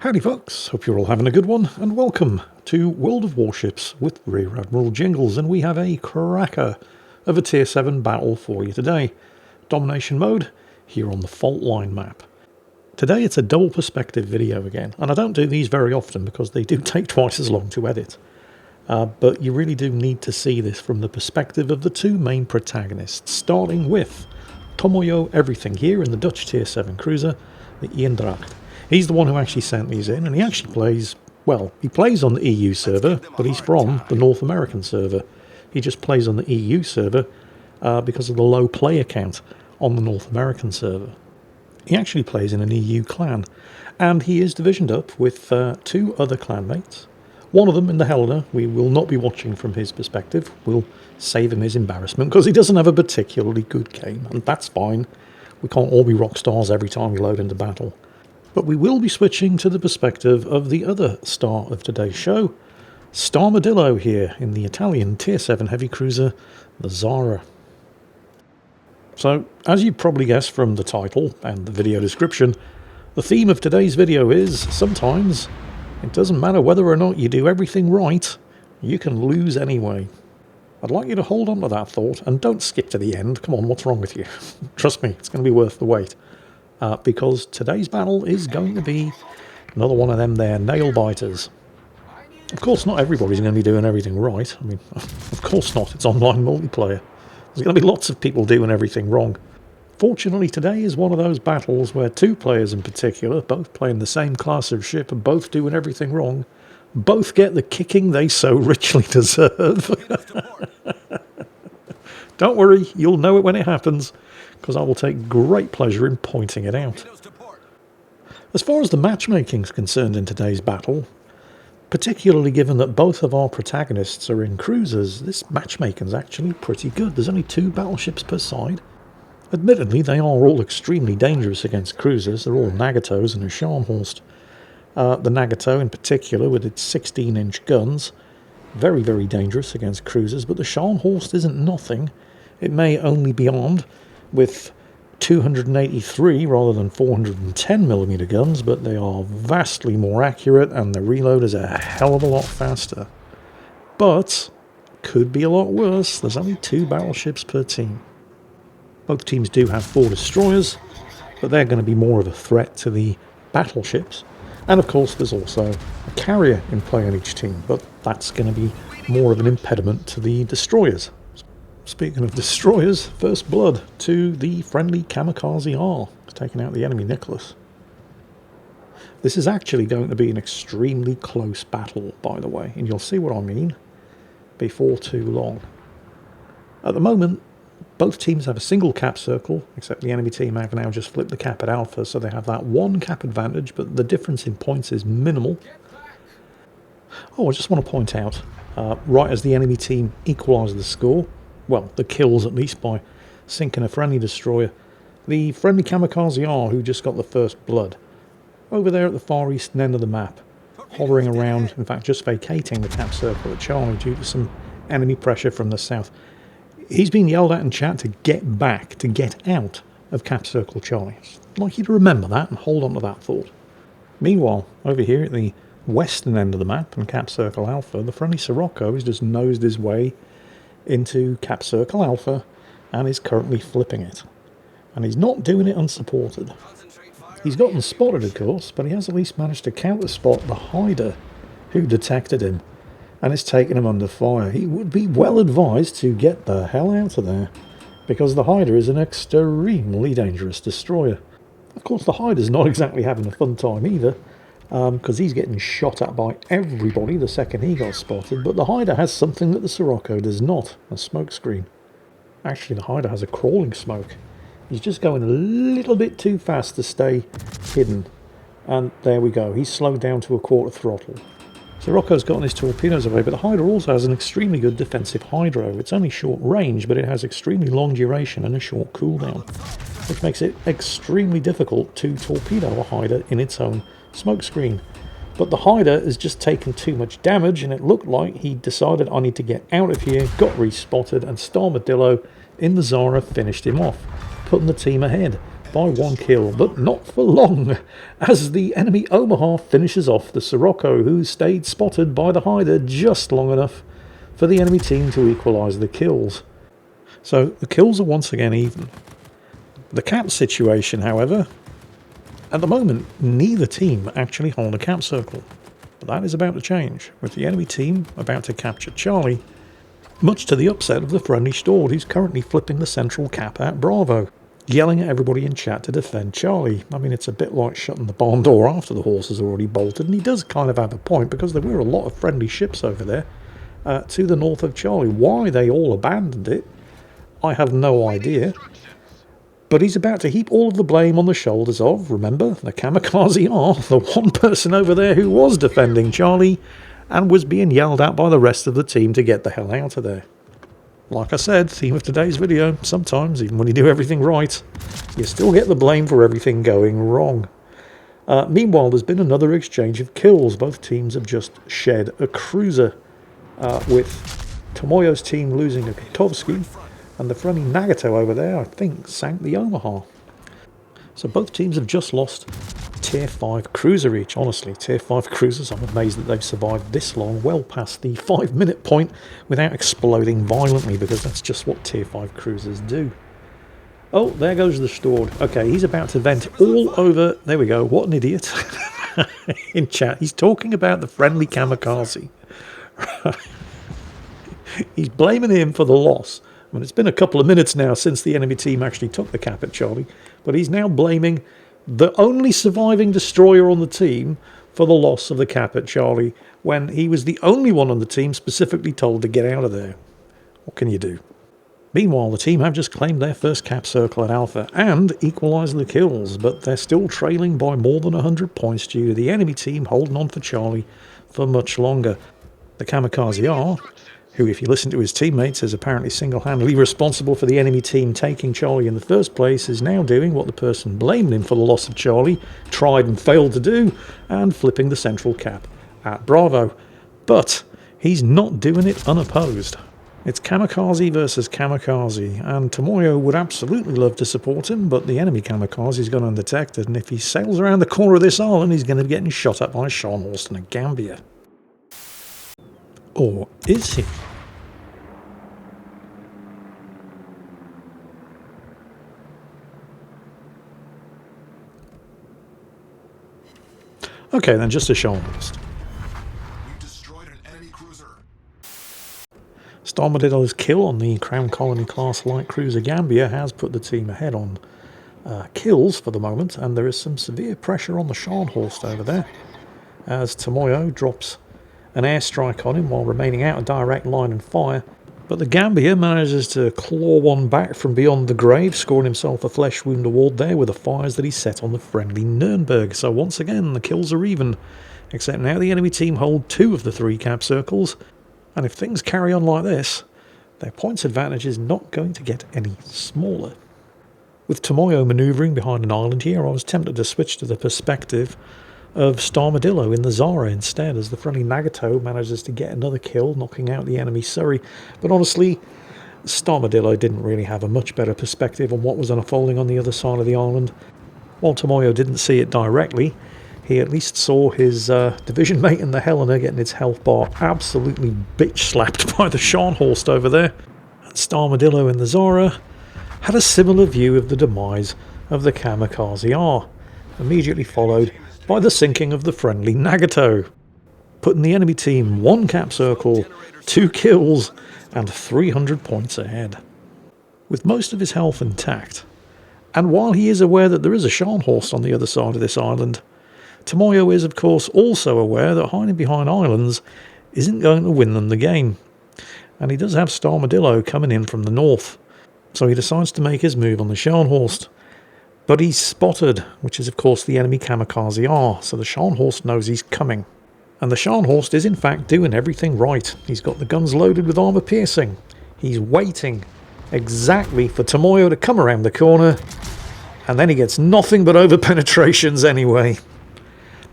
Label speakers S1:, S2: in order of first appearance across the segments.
S1: Howdy folks, hope you're all having a good one, and welcome to World of Warships with Rear Admiral Jingles, and we have a cracker of a Tier 7 battle for you today. Domination mode, here on the fault line map. Today it's a double perspective video again, and I don't do these very often because they do take twice as long to edit. But you really do need to see this from the perspective of the two main protagonists, starting with Tomoyo Everything here in the Dutch Tier 7 cruiser, the Eendracht. He's the one who actually sent these in, and he actually plays, well, he plays on the EU server, but he's from the North American server. He just plays on the EU server because of the low player count on the North American server. He actually plays in an EU clan, and he is divisioned up with two other clanmates. One of them in the Helena, we will not be watching from his perspective. We'll save him his embarrassment because he doesn't have a particularly good game, and that's fine. We can't all be rock stars every time we load into battle. But we will be switching to the perspective of the other star of today's show, Starmadillo here in the Italian Tier 7 heavy cruiser, the Zara. So, as you probably guessed from the title and the video description, the theme of today's video is, sometimes, it doesn't matter whether or not you do everything right, you can lose anyway. I'd like you to hold on to that thought and don't skip to the end. Come on, what's wrong with you? Trust me, it's going to be worth the wait. Because today's battle is going to be another one of them there nail biters. Of course, not everybody's going to be doing everything right. I mean, of course not. It's online multiplayer. There's going to be lots of people doing everything wrong. Fortunately, today is one of those battles where two players in particular, both playing the same class of ship and both doing everything wrong, both get the kicking they so richly deserve. Don't worry, you'll know it when it happens, because I will take great pleasure in pointing it out. As far as the matchmaking is concerned in today's battle, particularly given that both of our protagonists are in cruisers, this matchmaking is actually pretty good. There's only 2 battleships per side. Admittedly, they are all extremely dangerous against cruisers. They're all Nagatos and a Scharnhorst. The Nagato in particular, with its 16-inch guns, very, very dangerous against cruisers, but the Scharnhorst isn't nothing. It may only be armed with 283 rather than 410mm guns, but they are vastly more accurate and the reload is a hell of a lot faster. But could be a lot worse. There's only 2 battleships per team. Both teams do have 4 destroyers, but they're going to be more of a threat to the battleships. And of course there's also a carrier in play on each team, but that's going to be more of an impediment to the destroyers. Speaking of destroyers, first blood to the friendly Kamikaze R, taking out the enemy Nicholas. This is actually going to be an extremely close battle, by the way, and you'll see what I mean before too long. At the moment, both teams have a single cap circle, except the enemy team have now just flipped the cap at Alpha, so they have that 1 cap advantage, but the difference in points is minimal. Oh, I just want to point out, right as the enemy team equalise the score, well, the kills at least, by sinking a friendly destroyer, the friendly Kamikaze R, who just got the first blood, over there at the far eastern end of the map, hovering around, in fact just vacating the cap circle at Charlie due to some enemy pressure from the south. He's been yelled at in chat to get back, to get out of cap circle Charlie. I'd like you to remember that and hold on to that thought. Meanwhile, over here at the western end of the map and cap circle Alpha, the friendly Sirocco has just nosed his way into cap circle Alpha and is currently flipping it. And he's not doing it unsupported. He's gotten spotted, of course, but he has at least managed to counter-spot the Hyder who detected him and is taking him under fire. He would be well advised to get the hell out of there, because the Hyder is an extremely dangerous destroyer. Of course, the Hyder's not exactly having a fun time either, because he's getting shot at by everybody the second he got spotted, but the Hyder has something that the Sirocco does not, a smoke screen. Actually, the Hyder has a crawling smoke. He's just going a little bit too fast to stay hidden, and there we go, he's slowed down to a quarter throttle. Sirocco's gotten his torpedoes away, but the Hyder also has an extremely good defensive hydro. It's only short range, but it has extremely long duration and a short cooldown, which makes it extremely difficult to torpedo a Hyder in its own smokescreen. But the Hyder has just taken too much damage, and it looked like he decided, I need to get out of here, got respotted, and Starmadillo in the Zara finished him off, putting the team ahead by 1 kill, but not for long, as the enemy Omaha finishes off the Sirocco, who stayed spotted by the hider just long enough for the enemy team to equalise the kills. So the kills are once again even. The cap situation, however, at the moment, neither team actually hold a cap circle. But that is about to change, with the enemy team about to capture Charlie, much to the upset of the friendly Stord, who's currently flipping the central cap at Bravo, yelling at everybody in chat to defend Charlie. I mean, it's a bit like shutting the barn door after the horse has already bolted, and he does kind of have a point, because there were a lot of friendly ships over there to the north of Charlie. Why they all abandoned it, I have no idea. But he's about to heap all of the blame on the shoulders of, remember, the kamikaze are, the one person over there who was defending Charlie and was being yelled at by the rest of the team to get the hell out of there. Like I said, theme of today's video, sometimes, even when you do everything right, you still get the blame for everything going wrong. Meanwhile, there's been another exchange of kills. Both teams have just shed a cruiser, with Tomoyo's team losing a Kitovsky, and the friendly Nagato over there, I think, sank the Omaha. So both teams have just lost tier 5 cruiser each. Honestly, tier 5 cruisers, I'm amazed that they've survived this long, well past the 5-minute point, without exploding violently, because that's just what tier 5 cruisers do. Oh, there goes the Stord. Okay, he's about to vent all over... There we go, what an idiot. In chat, he's talking about the friendly kamikaze. He's blaming him for the loss. I mean, it's been a couple of minutes now since the enemy team actually took the cap at Charlie, but he's now blaming the only surviving destroyer on the team for the loss of the cap at Charlie, when he was the only one on the team specifically told to get out of there. What can you do? Meanwhile, the team have just claimed their first cap circle at Alpha and equalised the kills, but they're still trailing by more than 100 points due to the enemy team holding on for Charlie for much longer. The kamikaze are, who, if you listen to his teammates, is apparently single-handedly responsible for the enemy team taking Charlie in the first place, is now doing what the person blaming him for the loss of Charlie tried and failed to do, and flipping the central cap at Bravo. But he's not doing it unopposed. It's kamikaze versus kamikaze, and Tomoyo would absolutely love to support him, but the enemy kamikaze's gone undetected, and if he sails around the corner of this island, he's going to be getting shot at by a Scharnhorst and a Gambia. Or is he? Okay, then just a Scharnhorst. Starmadillo's kill on the Crown Colony class light cruiser Gambia has put the team ahead on kills for the moment, and there is some severe pressure on the Scharnhorst over there, as Tomoyo drops an airstrike on him while remaining out of direct line and fire. But the Gambia manages to claw one back from beyond the grave, scoring himself a flesh wound award there with the fires that he set on the friendly Nürnberg. So once again, the kills are even, except now the enemy team hold 2 of the 3 cap circles, and if things carry on like this, their points advantage is not going to get any smaller. With Tomoyo manoeuvring behind an island here, I was tempted to switch to the perspective of Starmadillo in the Zara instead, as the friendly Nagato manages to get another kill, knocking out the enemy Surrey. But honestly, Starmadillo didn't really have a much better perspective on what was unfolding on the other side of the island. While Tomoyo didn't see it directly, he at least saw his division mate in the Helena getting its health bar absolutely bitch-slapped by the Scharnhorst over there. And Starmadillo in the Zara had a similar view of the demise of the Kamikaze R, immediately followed by the sinking of the friendly Nagato, putting the enemy team 1 cap circle, 2 kills, and 300 points ahead. With most of his health intact, and while he is aware that there is a Scharnhorst on the other side of this island, Tomoyo is of course also aware that hiding behind islands isn't going to win them the game, and he does have Starmadillo coming in from the north, so he decides to make his move on the Scharnhorst. But he's spotted, which is of course the enemy Kamikaze R, so the Scharnhorst knows he's coming. And the Scharnhorst is in fact doing everything right. He's got the guns loaded with armour piercing. He's waiting exactly for Tomoyo to come around the corner, and then he gets nothing but over-penetrations anyway.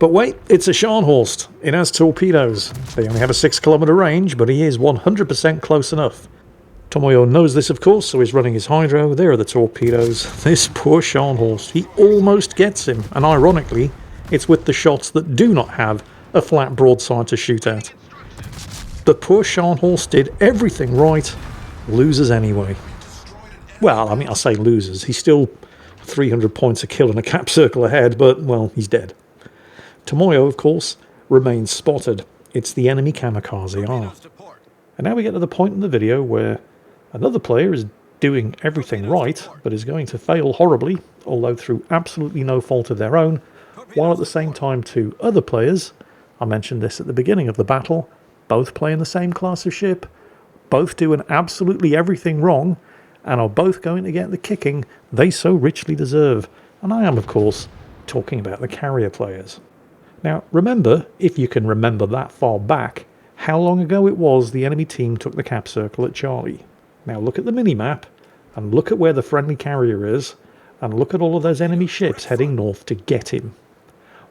S1: But wait, it's a Scharnhorst. It has torpedoes. They only have a 6-kilometre range, but he is 100% close enough. Tomoyo knows this, of course, so he's running his hydro. There are the torpedoes. This poor Scharnhorst, he almost gets him. And ironically, it's with the shots that do not have a flat broadside to shoot at. The poor Scharnhorst did everything right, loses anyway. Well, I mean, I say loses. He's still 300 points a kill and a cap circle ahead, but, well, he's dead. Tomoyo, of course, remains spotted. It's the enemy kamikaze R. And now we get to the point in the video where another player is doing everything right, but is going to fail horribly, although through absolutely no fault of their own, while at the same time two other players, I mentioned this at the beginning of the battle, both playing the same class of ship, both doing absolutely everything wrong, and are both going to get the kicking they so richly deserve. And I am, of course, talking about the carrier players. Now, remember, if you can remember that far back, how long ago it was the enemy team took the cap circle at Charlie. Now look at the mini-map, and look at where the friendly carrier is, and look at all of those enemy ships heading north to get him.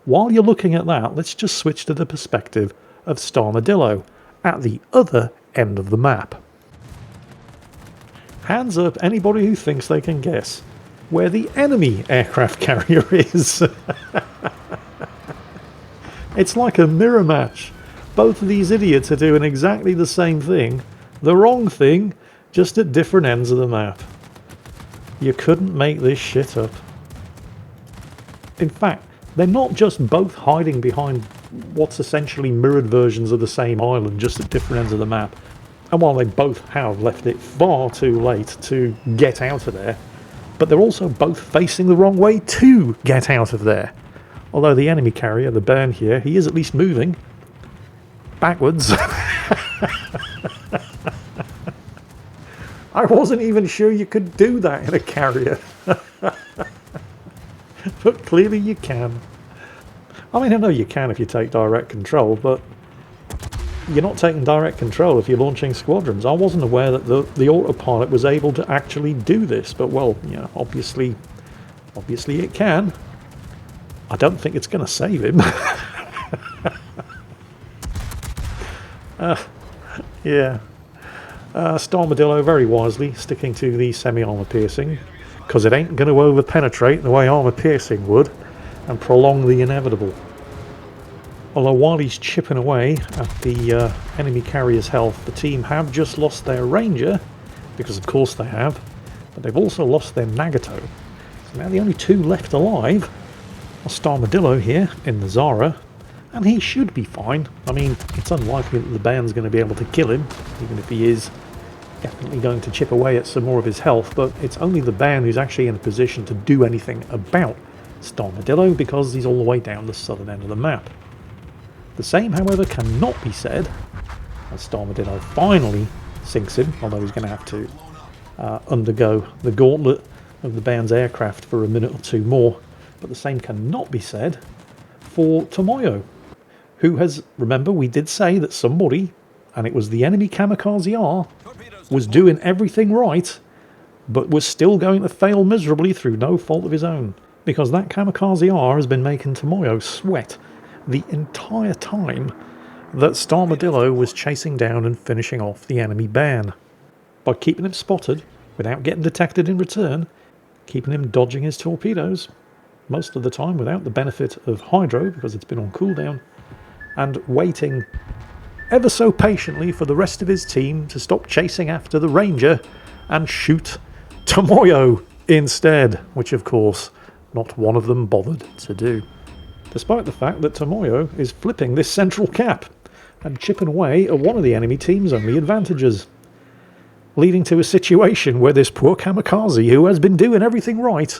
S1: While you're looking at that, let's just switch to the perspective of Starmadillo, at the other end of the map. Hands up anybody who thinks they can guess where the enemy aircraft carrier is. It's like a mirror match. Both of these idiots are doing exactly the same thing, the wrong thing, just at different ends of the map. You couldn't make this shit up. In fact, they're not just both hiding behind what's essentially mirrored versions of the same island, just at different ends of the map. And while they both have left it far too late to get out of there, but they're also both facing the wrong way to get out of there. Although the enemy carrier, the Bern here, he is at least moving backwards. I wasn't even sure you could do that in a carrier. But clearly you can. I mean, I know you can if you take direct control, but you're not taking direct control if you're launching squadrons. I wasn't aware that the autopilot was able to actually do this, but well, you know, obviously it can. I don't think it's going to save him. Yeah. Starmadillo very wisely sticking to the semi-armor piercing, because it ain't going to over-penetrate the way armor piercing would, and prolong the inevitable. Although while he's chipping away at the enemy carrier's health, the team have just lost their ranger, because of course they have, but they've also lost their Nagato. So now the only two left alive are Starmadillo here in the Zara, and he should be fine. I mean, it's unlikely that the band's going to be able to kill him, even if he is definitely going to chip away at some more of his health, but it's only the band who's actually in a position to do anything about Starmadillo, because he's all the way down the southern end of the map. The same, however, cannot be said as Starmadillo finally sinks him, although he's going to have to undergo the gauntlet of the band's aircraft for a minute or two more. But the same cannot be said for Tomoyo, who has, remember, we did say that somebody, and it was the enemy Kamikaze R, was doing everything right, but was still going to fail miserably through no fault of his own, because that Kamikaze R has been making Tomoyo sweat the entire time that Starmadillo was chasing down and finishing off the enemy ban. By keeping him spotted, without getting detected in return, keeping him dodging his torpedoes, most of the time without the benefit of hydro, because it's been on cooldown, and waiting ever so patiently for the rest of his team to stop chasing after the Ranger and shoot Tomoyo instead, which of course not one of them bothered to do. Despite the fact that Tomoyo is flipping this central cap and chipping away at one of the enemy team's only advantages, leading to a situation where this poor Kamikaze, who has been doing everything right,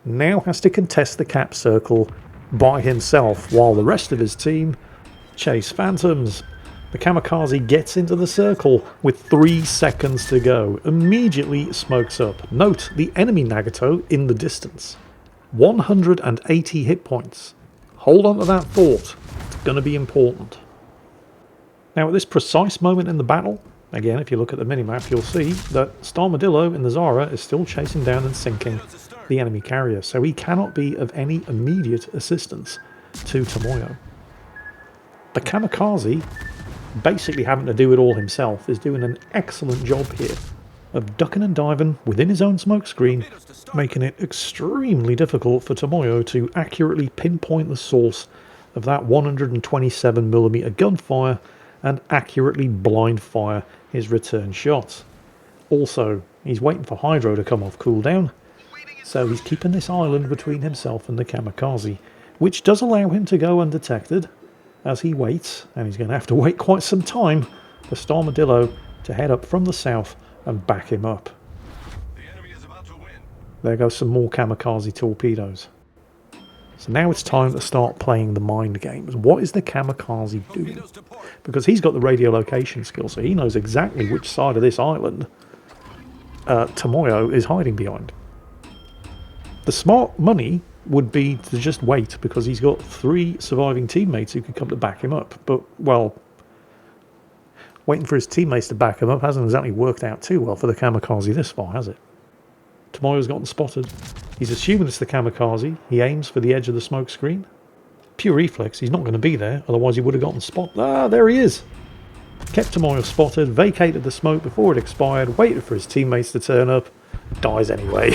S1: now has to contest the cap circle by himself, while the rest of his team chase phantoms. The Kamikaze gets into the circle with 3 seconds to go, immediately smokes up. Note the enemy Nagato in the distance. 180 hit points. Hold on to that thought, it's going to be important. Now at this precise moment in the battle, again if you look at the minimap you'll see that Starmadillo in the Zara is still chasing down and sinking the enemy carrier, so he cannot be of any immediate assistance to Tomoyo. The Kamikaze, basically having to do it all himself, is doing an excellent job here of ducking and diving within his own smoke screen, making it extremely difficult for Tomoyo to accurately pinpoint the source of that 127mm gunfire and accurately blind fire his return shots. Also, he's waiting for Hydro to come off cooldown, so he's keeping this island between himself and the kamikaze, which does allow him to go undetected as he waits, and he's going to have to wait quite some time for Starmadillo to head up from the south and back him up. There goes some more kamikaze torpedoes. So now it's time to start playing the mind games. What is the kamikaze doing? Because he's got the radio location skill, so he knows exactly which side of this island Tomoyo is hiding behind. The smart money would be to just wait, because he's got 3 surviving teammates who could come to back him up. But, well, waiting for his teammates to back him up hasn't exactly worked out too well for the kamikaze this far, has it? Tomoyo's gotten spotted. He's assuming it's the kamikaze. He aims for the edge of the smoke screen. Pure reflex, he's not going to be there, otherwise he would have gotten spotted. Ah, there he is! Kept Tomoyo spotted, vacated the smoke before it expired, waited for his teammates to turn up, dies anyway.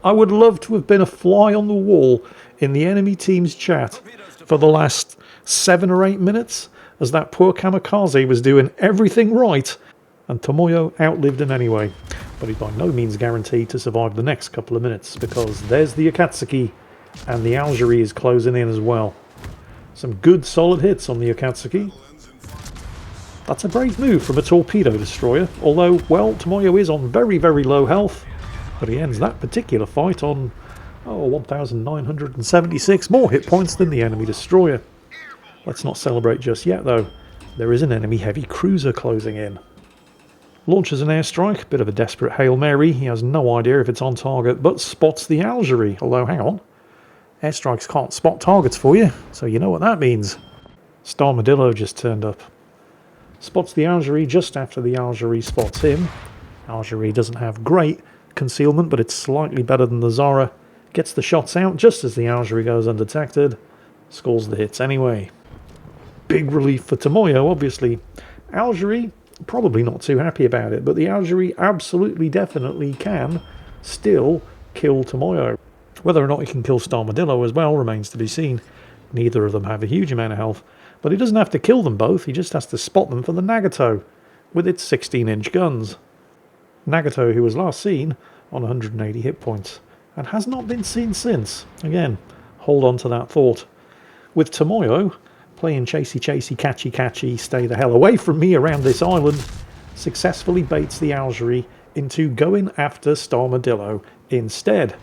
S1: I would love to have been a fly on the wall in the enemy team's chat for the last 7 or 8 minutes, as that poor kamikaze was doing everything right, and Tomoyo outlived him anyway. But he's by no means guaranteed to survive the next couple of minutes, because there's the Akatsuki, and the Algerie is closing in as well. Some good solid hits on the Akatsuki. That's a brave move from a torpedo destroyer, although, well, Tomoyo is on very, very low health, but he ends that particular fight on 1,976 more hit points than the enemy destroyer. Let's not celebrate just yet, though. There is an enemy heavy cruiser closing in. Launches an airstrike, bit of a desperate Hail Mary. He has no idea if it's on target, but spots the Algerie. Although, hang on, airstrikes can't spot targets for you, so you know what that means. Starmadillo just turned up. Spots the Algerie just after the Algerie spots him. Algerie doesn't have great concealment, but it's slightly better than the Zara. Gets the shots out just as the Algerie goes undetected. Scores the hits anyway. Big relief for Tomoyo, obviously. Algerie, probably not too happy about it, but the Algerie absolutely definitely can still kill Tomoyo. Whether or not he can kill Starmadillo as well remains to be seen. Neither of them have a huge amount of health, but he doesn't have to kill them both, he just has to spot them for the Nagato with its 16-inch guns. Nagato, who was last seen on 180 hit points and has not been seen since. Again, hold on to that thought. With Tomoyo playing chasey catchy, stay the hell away from me around this island, successfully baits the Algerie into going after Starmadillo instead.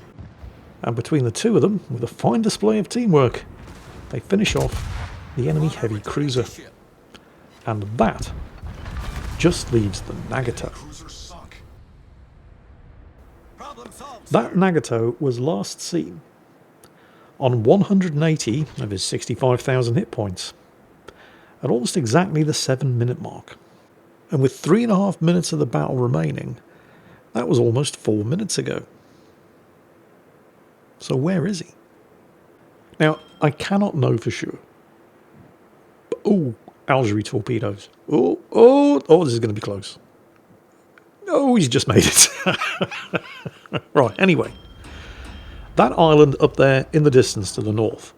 S1: And between the two of them, with a fine display of teamwork, they finish off the enemy heavy cruiser. And that just leaves the Nagato. That Nagato was last seen on 180 of his 65,000 hit points, at almost exactly the 7-minute mark. And with 3.5 minutes of the battle remaining, that was almost 4 minutes ago. So where is he? Now, I cannot know for sure. Oh, Algerie torpedoes. Oh, this is going to be close. Oh, he's just made it. Right, anyway. That island up there in the distance to the north,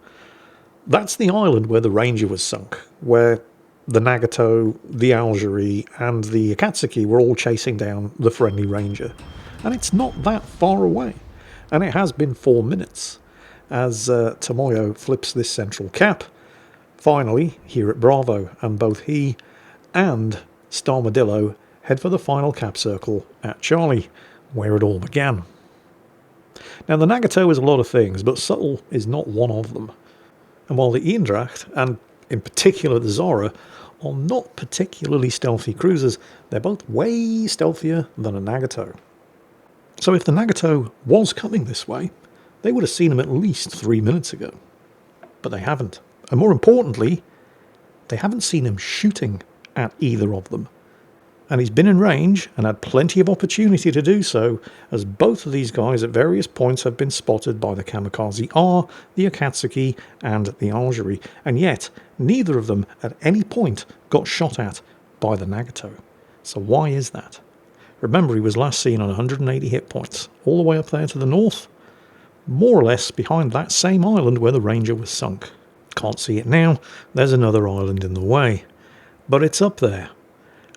S1: that's the island where the Ranger was sunk, where the Nagato, the Algerie, and the Akatsuki were all chasing down the friendly Ranger. And it's not that far away. And it has been 4 minutes as Tomoyo flips this central cap, finally here at Bravo, and both he and Starmadillo head for the final cap circle at Charlie, where it all began. Now, the Nagato is a lot of things, but subtle is not one of them. And while the Eendracht, and in particular the Zara, are not particularly stealthy cruisers, they're both way stealthier than a Nagato. So if the Nagato was coming this way, they would have seen him at least 3 minutes ago. But they haven't. And more importantly, they haven't seen him shooting at either of them. And he's been in range and had plenty of opportunity to do so, as both of these guys at various points have been spotted by the Kamikaze R, the Akatsuki, and the Algerie, and yet neither of them at any point got shot at by the Nagato. So why is that? Remember, he was last seen on 180 hit points, all the way up there to the north, more or less behind that same island where the Ranger was sunk. Can't see it now, there's another island in the way. But it's up there,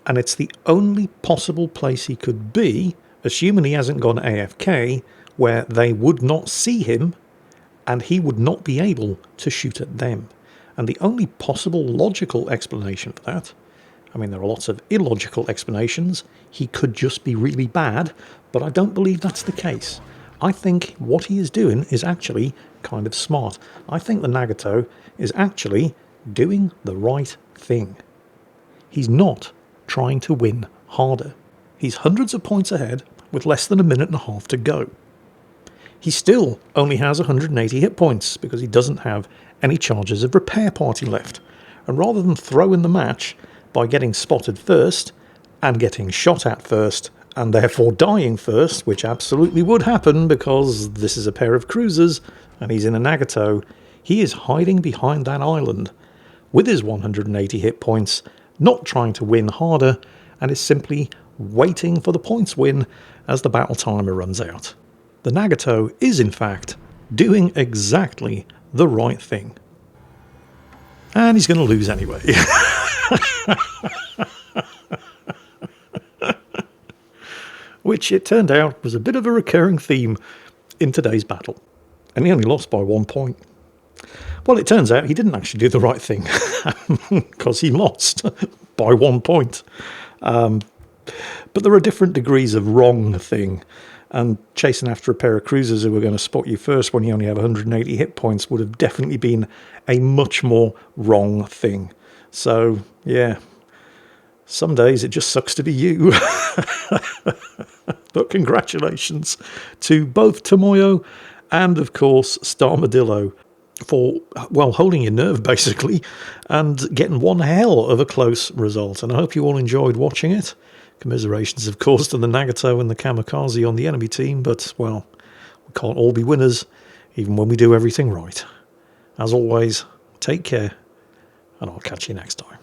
S1: and it's the only possible place he could be, assuming he hasn't gone AFK, where they would not see him, and he would not be able to shoot at them. And the only possible logical explanation for that, I mean, there are lots of illogical explanations. He could just be really bad, but I don't believe that's the case. I think what he is doing is actually kind of smart. I think the Nagato is actually doing the right thing. He's not trying to win harder. He's hundreds of points ahead with less than a minute and a half to go. He still only has 180 hit points because he doesn't have any charges of repair party left. And rather than throw in the match by getting spotted first and getting shot at first and therefore dying first, which absolutely would happen because this is a pair of cruisers and he's in a Nagato, he is hiding behind that island with his 180 hit points, not trying to win harder, and is simply waiting for the points win as the battle timer runs out. The Nagato is in fact doing exactly the right thing. And he's going to lose anyway. Which it turned out was a bit of a recurring theme in today's battle. And he only lost by 1 point. Well, it turns out he didn't actually do the right thing because he lost by 1 point. But there are different degrees of wrong thing. And chasing after a pair of cruisers who were going to spot you first when you only have 180 hit points would have definitely been a much more wrong thing. So, yeah, some days it just sucks to be you. But congratulations to both Tomoyo and, of course, Starmadillo for, well, holding your nerve, basically, and getting one hell of a close result. And I hope you all enjoyed watching it. Commiserations, of course, to the Nagato and the Kamikaze on the enemy team, but, well, we can't all be winners, even when we do everything right. As always, take care, and I'll catch you next time.